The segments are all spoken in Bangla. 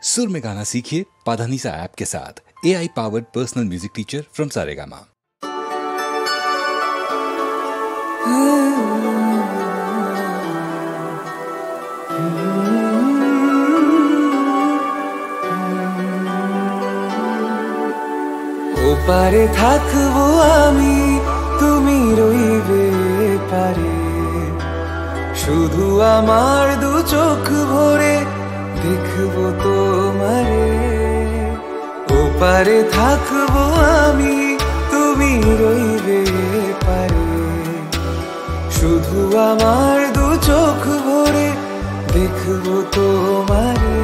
सुर में गाना सीखिए पाधानीसा ऐप के साथ। AI powered personal music teacher from Saregama. ওপারে থাকবো আমি, তুমি রইবে পারে, শুধু আমার দু চোখ ভরে দেখবো তোমারে। ওপারে থাকবো আমি, তুমি রইবে পারে, শুধু আমার দু চোখ ভরে দেখবো তোমারে।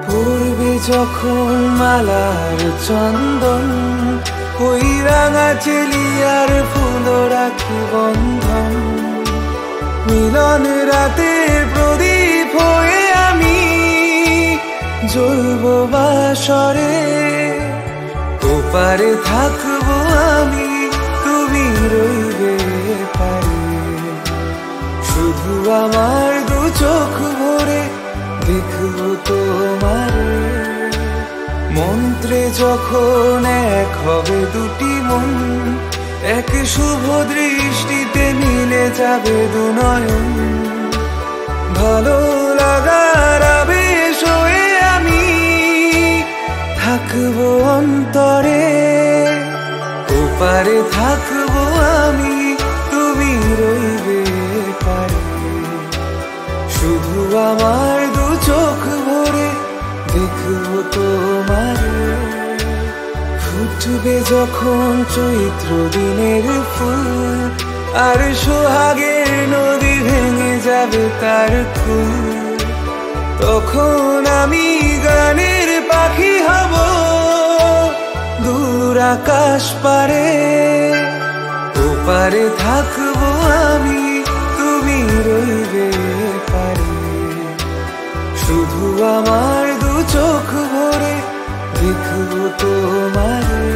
পূর্বে যখন মালার চন্দন, ওই রাঙা চেলিয়ার ফুল রাখি বন্ধন, মিলন রাতের প্রদীপ হয়ে আমি জ্বলবো বাসরে। ওপারে থাকবো আমি, তুমি রইবে পারে, শুধু আমার দু চোখ ভরে দেখবো তোমারে। মন্ত্রে যখন এক হবে দুটি মন, এক শুভ দৃষ্টিতে মিলে যাবে দু নয়ন, ভালো লাগার আবেশ হয়ে আমি থাকবো অন্তরে। ওপারে থাকবো আমি, তুমি রইবে পারে, শুধু আমার দু চোখ ভরে দেখবো তোমারে। ফুটবে যখন চৈত্র দিনের ফুল, আর সোহাগের নদী ভেঙে যাবে তার কুল, তখন আমি গানের পাখি হব দূর আকাশ পারে। ওপারে থাকবো আমি, তুমি রইবে পারে, শুধু আমার দু চোখ ভরে দেখবো তোমারে,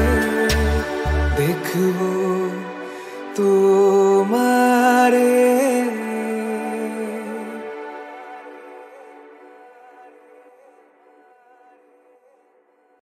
দেখবো তোমারে।